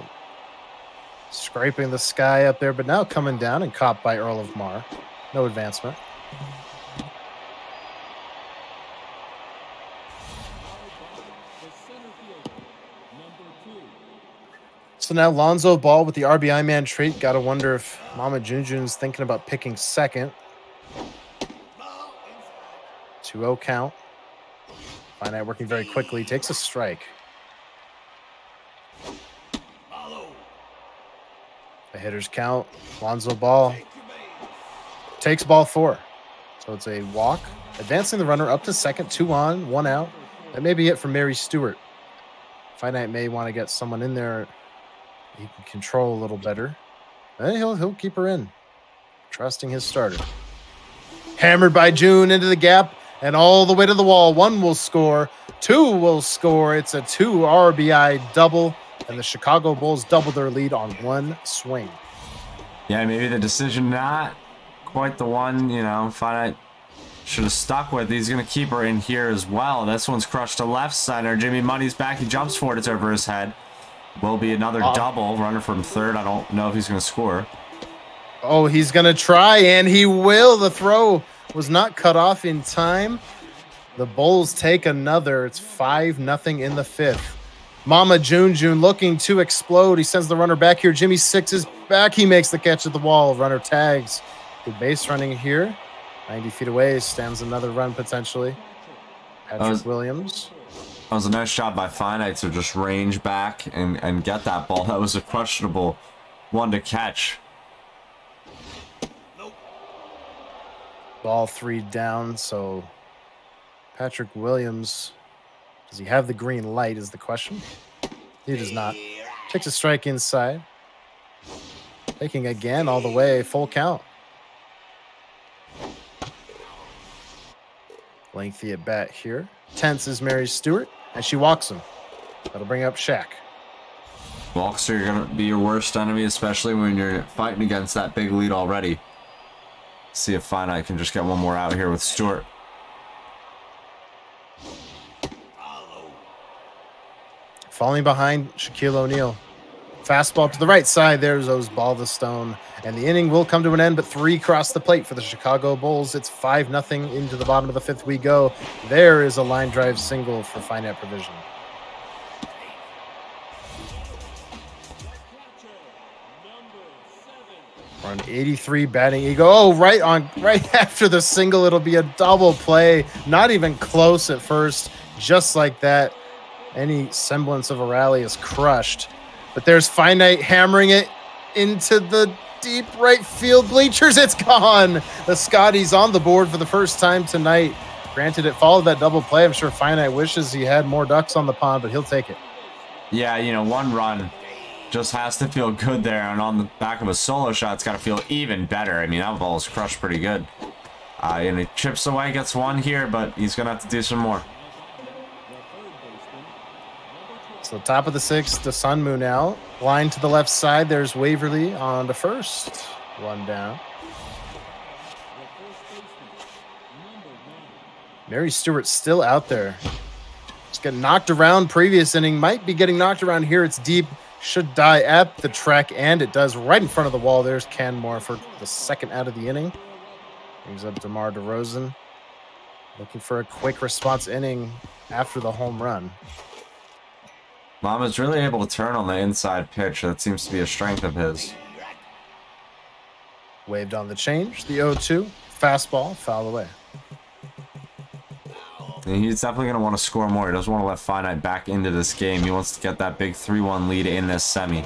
Scraping the sky up there, but now coming down and caught by Earl of Mar. No advancement. So now Lonzo Ball with the RBI man treat. Got to wonder if MAMAJUNEJUNE's thinking about picking second. 2-0 count. Finite working very quickly. Takes a strike. A hitter's count. Lonzo Ball takes ball 4. So it's a walk. Advancing the runner up to second. 2 on, 1 out. That may be it for Mary Stewart. Finite may want to get someone in there he can control a little better. And he'll keep her in. Trusting his starter. Hammered by June into the gap and all the way to the wall. 1 will score. 2 will score. It's a 2 RBI double. And the Chicago Bulls double their lead on 1 swing. Yeah, maybe the decision not quite the one, you know, Finite should have stuck with. He's going to keep her in here as well. This one's crushed to left center. Jimmy Money's back. He jumps for it. It's over his head. Will be another double. Runner from third. I don't know if he's going to score. Oh, he's going to try, and he will. The throw was not cut off in time. The Bulls take another. It's 5-0 in the 5th. MAMAJUNEJUNE looking to explode. He sends the runner back here. Jimmy Six is back. He makes the catch at the wall. Runner tags. Good base running here. 90 feet away stands another run potentially. Patrick Williams. That was a nice shot by Finite to just range back and get that ball. That was a questionable one to catch. Ball 3 down, so Patrick Williams, does he have the green light is the question. He does not. Takes a strike inside. Taking again all the way, full count. Lengthy at bat here. Tense is Mary Stewart, and she walks him. That'll bring up Shaq. Walks are going to be your worst enemy, especially when you're fighting against that big lead already. See if Finite can just get one more out here with Stewart. falling behind Shaquille O'Neal. Fastball to the right side. There's those ball to stone. And the inning will come to an end, but 3 cross the plate for the Chicago Bulls. It's 5-0 into the bottom of the 5th we go. There is a line drive single for FiniteProvision. We're on 83 batting ego. Oh, right after the single, it'll be a double play. Not even close at first. Just like that, any semblance of a rally is crushed. But there's Finite hammering it into the deep right field bleachers. It's gone. The Scotties on the board for the first time tonight. Granted, it followed that double play. I'm sure Finite wishes he had more ducks on the pond, but he'll take it. Yeah, you know, 1 run just has to feel good there, and on the back of a solo shot, it's got to feel even better. I mean, that ball is crushed pretty good. And he chips away, gets 1 here, but he's going to have to do some more. So top of the 6th, the Sunmoo now. Line to the left side. There's Waverly on to first. 1 down. Mary Stewart still out there. Just getting knocked around previous inning. Might be getting knocked around here. It's deep. Should die at the track, and it does right in front of the wall. There's Canmore for the 2nd out of the inning. Brings up DeMar DeRozan. Looking for a quick response inning after the home run. Mama's really able to turn on the inside pitch. That seems to be a strength of his. Waved on the change. The 0-2. Fastball. Foul away. And he's definitely going to want to score more. He doesn't want to let Finite back into this game. He wants to get that big 3-1 lead in this semi.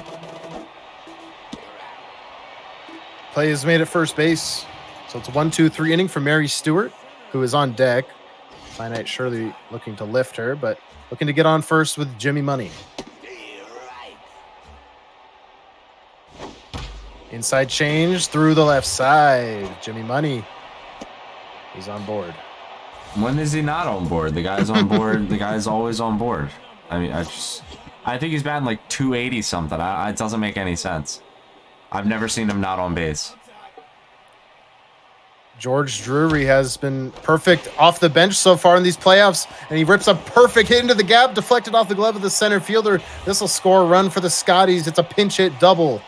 Play is made at first base. So it's a 1-2-3 inning for Mary Stewart, who is on deck. Finite surely looking to lift her, but looking to get on first with Jimmy Money. Inside change through the left side. Jimmy Money. He's on board. When is he not on board? The guy's on board. The guy's always on board. I mean, I think he's batting like 280 something. It doesn't make any sense. I've never seen him not on base. George Drury has been perfect off the bench so far in these playoffs, and he rips a perfect hit into the gap, deflected off the glove of the center fielder. This will score a run for the Scotties. It's a pinch hit double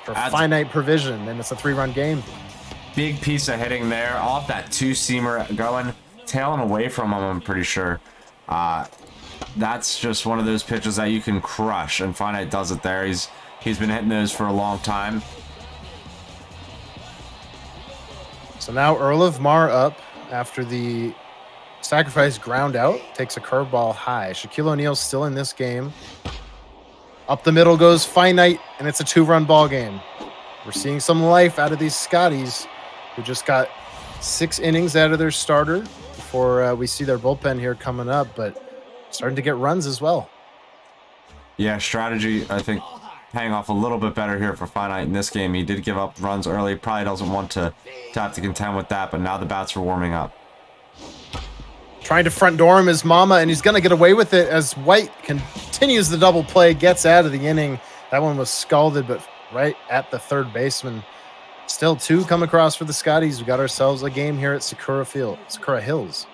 for FiniteProvision, and it's a 3-run game. Big piece of hitting there off that 2-seamer, going tailing away from him. I'm pretty sure that's just one of those pitches that you can crush, and Finite does it there. He's been hitting those for a long time. So now Earl of Mar up after the sacrifice ground out, takes a curveball high. Shaquille O'Neal still in this game. Up the middle goes Finite, and it's a 2-run ball game. We're seeing some life out of these Scotties, who just got 6 innings out of their starter before we see their bullpen here coming up, but starting to get runs as well. Yeah, strategy, I think, paying off a little bit better here for Finite in this game. He did give up runs early. Probably doesn't want to have to contend with that, but now the bats are warming up. Trying to front door him is Mama, and he's going to get away with it as White continues the double play, gets out of the inning. That one was scalded, but right at the third baseman. Still 2 come across for the Scotties. We got ourselves a game here at Sakura Hills.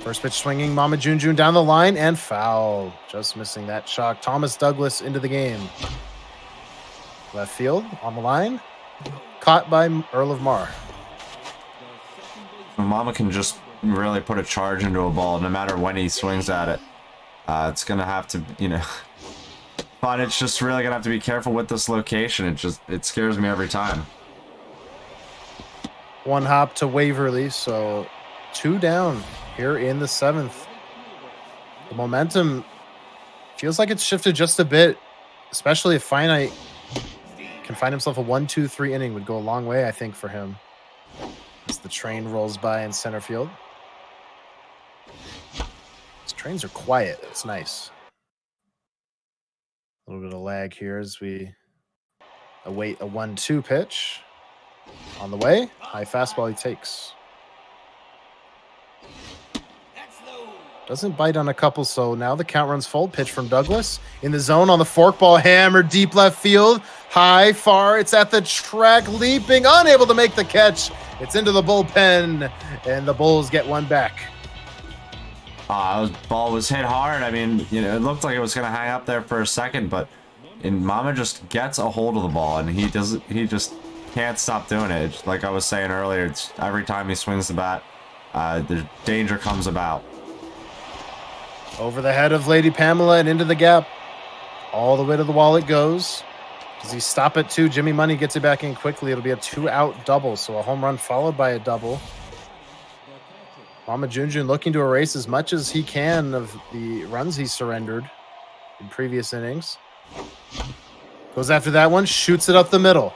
First pitch swinging, MAMAJUNEJUNE down the line and foul. Just missing that shock. Thomas Douglas into the game. Left field on the line. Caught by Earl of Mar. Mama can just really put a charge into a ball no matter when he swings at it. It's going to have to, but it's just really going to have to be careful with this location. It scares me every time. 1 hop to Waverly, so 2 down here in the 7th. The momentum feels like it's shifted just a bit, especially if Finite can find himself a 1-2-3 inning would go a long way, I think, for him. As the train rolls by in center field. These trains are quiet. It's nice. A little bit of lag here as we await a 1-2 pitch. On the way, high fastball he takes. Doesn't bite on a couple, so now the count runs full. Pitch from Douglas. In the zone on the forkball, hammer deep left field. High, far, it's at the track, leaping, unable to make the catch. It's into the bullpen, and the Bulls get 1 back. Ball was hit hard. I mean, you know, it looked like it was gonna hang up there for a second, but Mama just gets a hold of the ball, and he just can't stop doing it. It's like I was saying earlier, it's every time he swings the bat, the danger comes about. Over the head of Lady Pamela and into the gap. All the way to the wall it goes. Does he stop it too? Jimmy Money gets it back in quickly. It'll be a 2-out double, so a home run followed by a double. MAMAJUNEJUNE looking to erase as much as he can of the runs he surrendered in previous innings. Goes after that one, shoots it up the middle.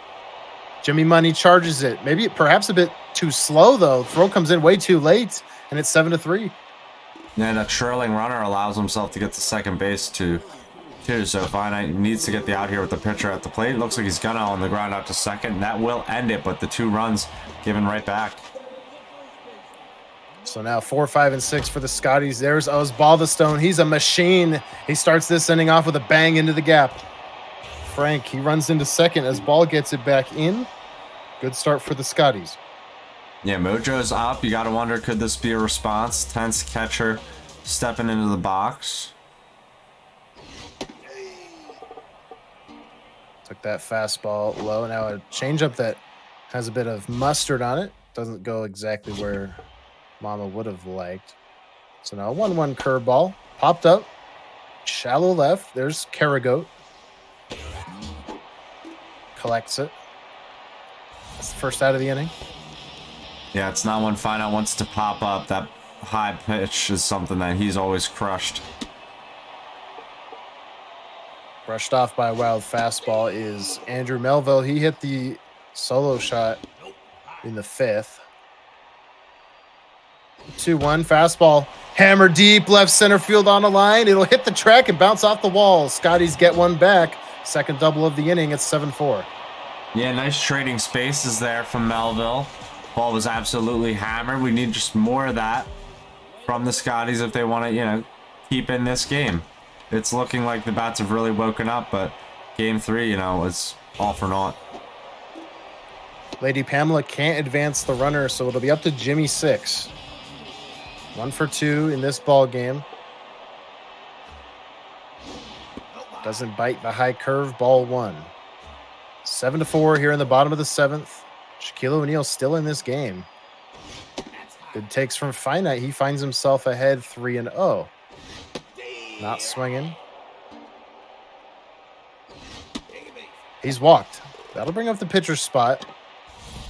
Jimmy Money charges it. Maybe perhaps a bit too slow, though. Throw comes in way too late, and it's 7-3. And a trailing runner allows himself to get to second base too. So Finite needs to get the out here with the pitcher at the plate. It looks like he's gonna on the ground out to second. That will end it, but the 2 runs given right back. So now 4, 5, and 6 for the Scotties. There's Osbaldistone. He's a machine. He starts this inning off with a bang into the gap. Frank, he runs into second as Ball gets it back in. Good start for the Scotties. Yeah, Mojo's up. You got to wonder, could this be a response? Tense catcher stepping into the box. Took that fastball low. Now a changeup that has a bit of mustard on it. Doesn't go exactly where Mama would have liked. So now a 1-1 curveball. Popped up. Shallow left. There's Carragoat. Collects it. That's the first out of the inning. Yeah, it's not one Finite wants to pop up. That high pitch is something that he's always crushed. Brushed off by a wild fastball is Andrew Melville. He hit the solo shot in the 5th. 2-1 fastball. Hammer deep, left center field on a line. It'll hit the track and bounce off the wall. Scotties get one back. Second double of the inning. It's 7-4. Yeah, nice trading spaces there from Melville. Ball was absolutely hammered. We need just more of that from the Scotties if they want to, you know, keep in this game. It's looking like the bats have really woken up, but game 3, you know, was all for naught. Lady Pamela can't advance the runner, so it'll be up to Jimmy 6. 1 for 2 in this ball game. Doesn't bite the high curve, ball 1. 7-4 here in the bottom of the 7th. Shaquille O'Neal still in this game. Good takes from Finite. He finds himself ahead 3-0. Not swinging. He's walked. That'll bring up the pitcher's spot.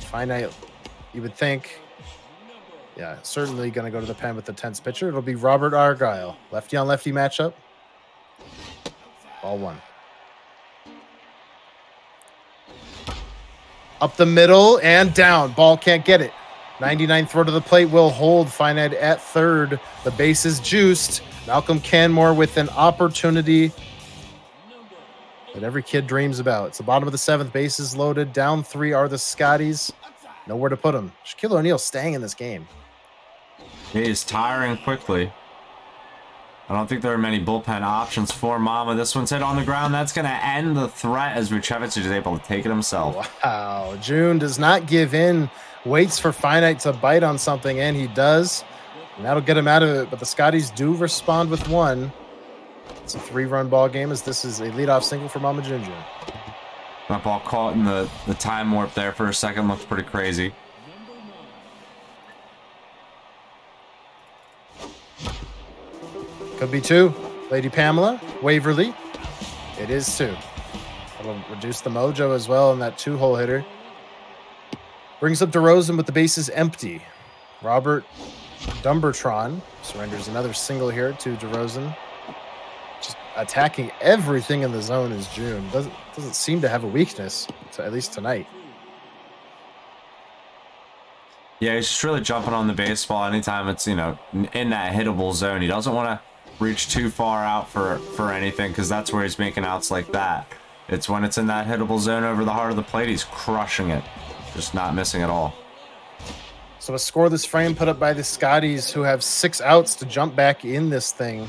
Finite, you would think. Yeah, certainly going to go to the pen with the 10th pitcher. It'll be Robert Argyle. Lefty on lefty matchup. Ball 1. Up the middle and down. Ball can't get it. 99 throw to the plate will hold. Finite at third. The base is juiced. Malcolm Canmore with an opportunity that every kid dreams about. It's the bottom of the 7th. Bases loaded. Down 3 are the Scotties. Nowhere to put them. Shaquille O'Neal staying in this game. He is tiring quickly. I don't think there are many bullpen options for Mama. This one's hit on the ground. That's going to end the threat as Vucevic is able to take it himself. Wow. June does not give in. Waits for Finite to bite on something, and he does. And that'll get him out of it. But the Scotties do respond with 1. It's a 3-run ball game as this is a leadoff single for MAMAJUNEJUNE. That ball caught in the time warp there for a second. Looked pretty crazy. Could be 2. Lady Pamela, Waverly. It is 2. That'll reduce the mojo as well in that 2-hole hitter. Brings up DeRozan with the bases empty. Robert Dumbertron surrenders another single here to DeRozan. Just attacking everything in the zone is June. Doesn't seem to have a weakness, at least tonight. Yeah, he's just really jumping on the baseball anytime it's, you know, in that hittable zone. He doesn't want to reach too far out for anything because that's where he's making outs like that. It's when it's in that hittable zone over the heart of the plate, he's crushing it. Just not missing at all. So a scoreless frame put up by the Scotties, who have 6 outs to jump back in this thing.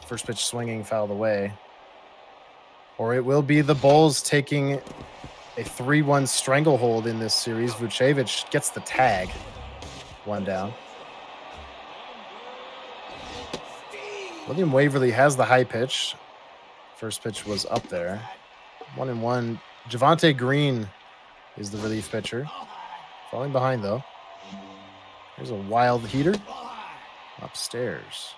First pitch swinging, fouled away. Or it will be the Bulls taking a 3-1 stranglehold in this series. Vucevic gets the tag. 1 down. William Waverly has the high pitch. First pitch was up there. 1-1. Javante Green is the relief pitcher. Falling behind, though. Here's a wild heater. Upstairs.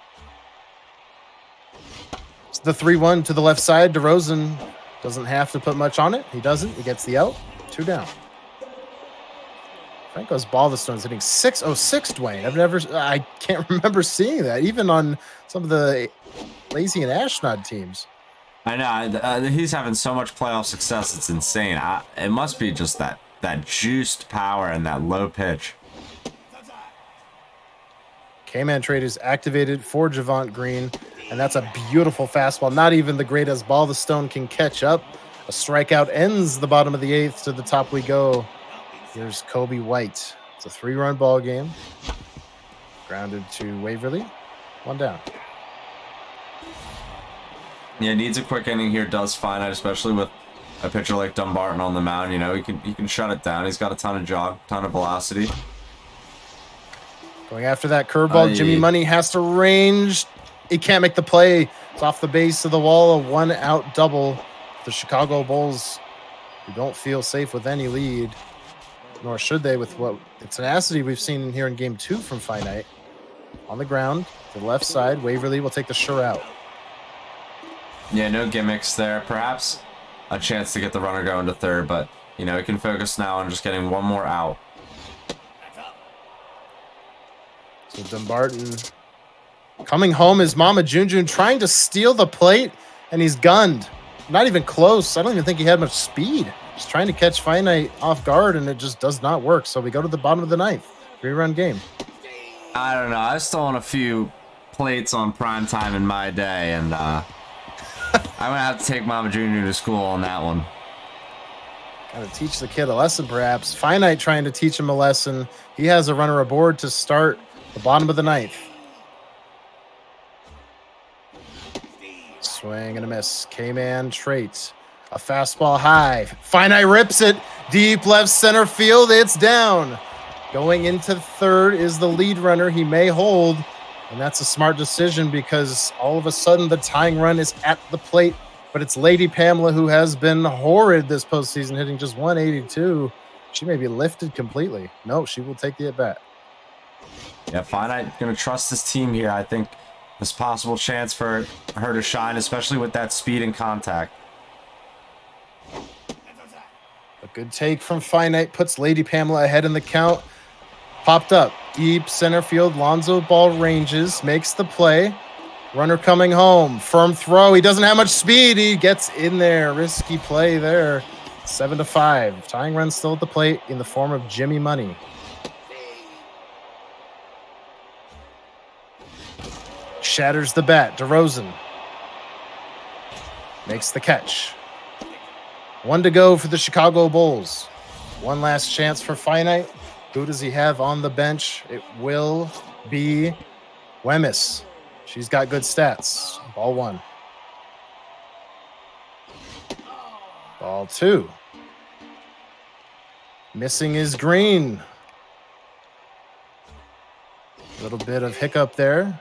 It's the 3-1 to the left side. DeRozan doesn't have to put much on it. He doesn't. He gets the out. 2 down. Franco's Ballstone's hitting 606, Dwayne. I can't remember seeing that, even on some of the Lazy and Ashnod teams. I know. He's having so much playoff success. It's insane. It must be just that juiced power and that low pitch. K-Man trade is activated for Javante Green, and that's a beautiful fastball. Not even the greatest Ballstone can catch up. A strikeout ends the bottom of the 8th. To the top we go. Here's Kobe White. It's a 3-run ball game. Grounded to Waverly. 1 down. Yeah, needs a quick inning here. Does Finite, especially with a pitcher like Dumbarton on the mound. You know, he can shut it down. He's got a ton of jog, ton of velocity. Going after that curveball, Jimmy Money has to range. He can't make the play. It's off the base of the wall. A 1-out double. The Chicago Bulls, who don't feel safe with any lead, nor should they with what the tenacity we've seen here in Game 2 from Finite. On the ground, to the left side, Waverly will take the sure out. Yeah, no gimmicks there. Perhaps a chance to get the runner going to third, but, you know, he can focus now on just getting one more out. So Dumbarton coming home is MAMAJUNEJUNE trying to steal the plate, and he's gunned. Not even close. I don't even think he had much speed. Just trying to catch Finite off guard, and it just does not work. So we go to the bottom of the 9th. 3-run game. I don't know. I've stolen a few plates on prime time in my day, and I'm gonna have to take MAMAJUNEJUNE to school on that one. Gotta teach the kid a lesson, perhaps. Finite trying to teach him a lesson. He has a runner aboard to start the bottom of the 9th. Swing and a miss. K-Man trait. A fastball high. Finite rips it. Deep left center field. It's down. Going into third is the lead runner. He may hold. And that's a smart decision because all of a sudden the tying run is at the plate. But it's Lady Pamela who has been horrid this postseason, hitting just 182. She may be lifted completely. No, she will take the at-bat. Yeah, Finite going to trust this team here. I think there's possible chance for her to shine, especially with that speed and contact. A good take from Finite puts Lady Pamela ahead in the count. Popped up. Deep center field. Lonzo Ball ranges. Makes the play. Runner coming home. Firm throw. He doesn't have much speed. He gets in there. Risky play there. 7-5. Tying run still at the plate in the form of Jimmy Money. Shatters the bat. DeRozan makes the catch. 1 to go for the Chicago Bulls. One last chance for Finite. Who does he have on the bench? It will be Wemyss. She's got good stats. Ball 1. Ball 2. Missing is Green. A little bit of hiccup there.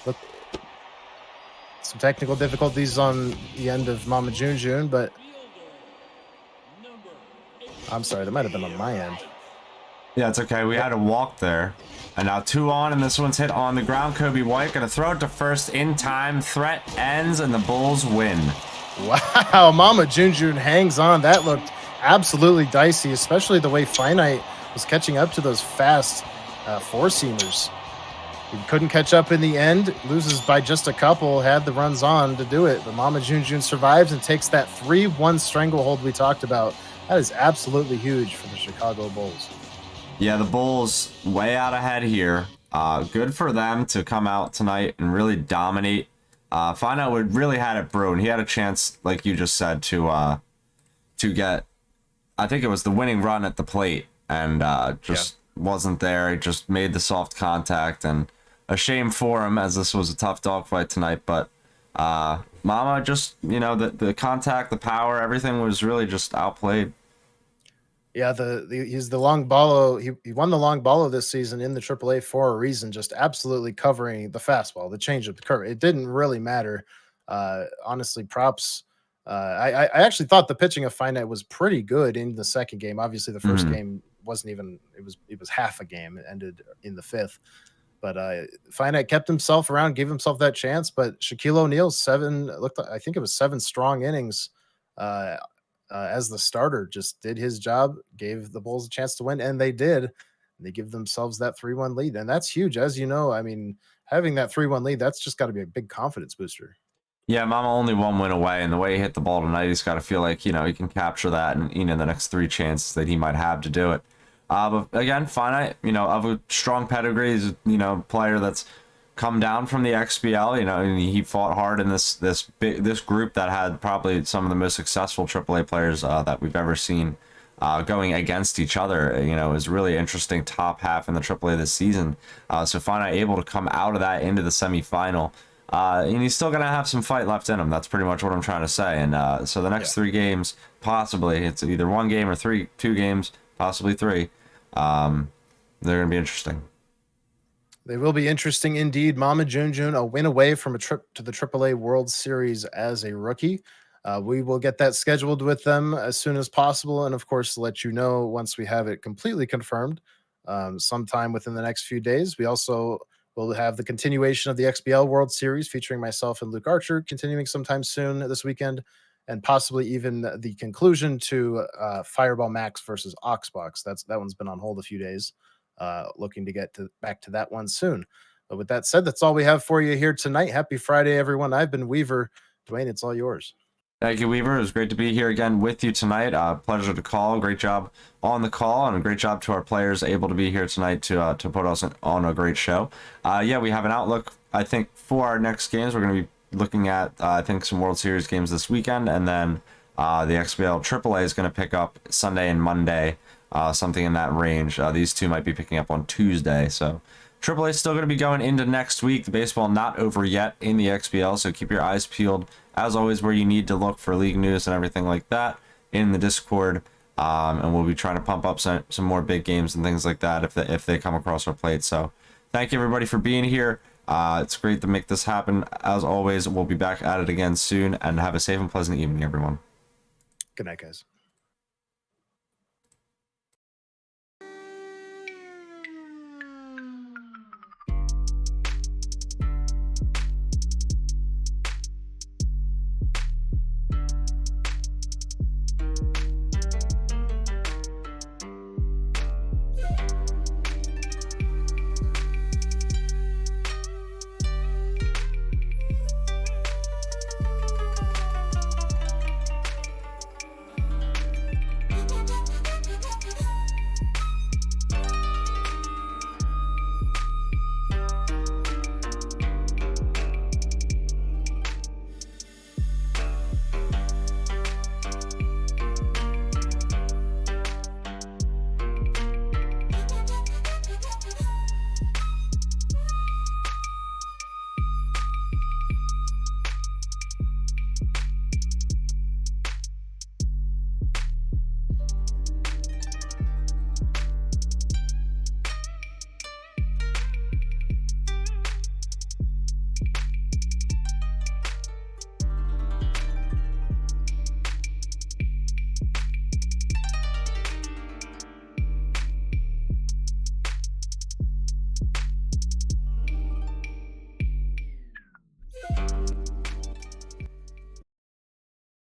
Look, some technical difficulties on the end of MAMAJUNEJUNE, but I'm sorry, that might have been on my end. Yeah, it's okay. We had a walk there. And now 2 on, and this one's hit on the ground. Kobe White going to throw it to first in time. Threat ends, and the Bulls win. Wow, MAMAJUNEJUNE hangs on. That looked absolutely dicey, especially the way Finite was catching up to those fast four-seamers. He couldn't catch up in the end, loses by just a couple, had the runs on to do it. But MAMAJUNEJUNE survives and takes that 3-1 stranglehold we talked about. That is absolutely huge for the Chicago Bulls. Yeah, the Bulls way out ahead here. Good for them to come out tonight and really dominate. Finite would really had it brewing. He had a chance, like you just said, to get, I think it was the winning run at the plate, and wasn't there. He just made the soft contact, and a shame for him as this was a tough dogfight tonight. But Mama just, you know, the contact, the power, everything was really just outplayed. Yeah, he's the long ballo. He won the long ballo this season in the AAA for a reason, just absolutely covering the fastball, the changeup, the curve. It didn't really matter. Honestly, props. I actually thought the pitching of Finite was pretty good in the second game. Obviously, the first game wasn't even. It was half a game. It ended in the fifth. But Finite kept himself around, gave himself that chance. But Shaquille O'Neal I think it was 7 strong innings. As the starter, just did his job, gave the Bulls a chance to win, and they did. They give themselves that 3-1 lead, and that's huge. As you know, I mean, having that 3-1 lead, that's just got to be a big confidence booster. Yeah, Mama only 1 win away, and the way he hit the ball tonight, he's got to feel like, he can capture that and, the next 3 chances that he might have to do it. But again, Finite, of a strong pedigree, is player that's come down from the XBL, and he fought hard in this group that had probably some of the most successful AAA players that we've ever seen going against each other. It was really interesting top half in the AAA this season. So Finite able to come out of that into the semifinal. And he's still going to have some fight left in him. That's pretty much what I'm trying to say. And so the next 3 games, possibly, it's either 1 game or 2 games, possibly 3. They're going to be interesting. They will be interesting indeed. MAMAJUNEJUNE, a win away from a trip to the AAA World Series as a rookie. We will get that scheduled with them as soon as possible, and of course, let you know once we have it completely confirmed sometime within the next few days. We also will have the continuation of the XBL World Series featuring myself and Luke Archer continuing sometime soon this weekend, and possibly even the conclusion to Fireball Max versus Oxbox. That one's been on hold a few days. Looking to get back to that one soon. But with that said, that's all we have for you here tonight. Happy Friday, everyone. I've been Weaver. Dwayne, it's all yours. Thank you, Weaver. It was great to be here again with you tonight. Pleasure to call. Great job on the call, and a great job to our players able to be here tonight to put us on a great show. Yeah, we have an outlook, I think, for our next games. We're going to be looking at, I think, some World Series games this weekend, and then the XBL AAA is going to pick up Sunday and Monday. Something in that range. These 2 might be picking up on Tuesday. So AAA is still going to be going into next week. The baseball not over yet in the XBL, so keep your eyes peeled. As always, where you need to look for league news and everything like that in the Discord. And we'll be trying to pump up some more big games and things like that if they come across our plate. So thank you, everybody, for being here. It's great to make this happen. As always, we'll be back at it again soon, and have a safe and pleasant evening, everyone. Good night, guys.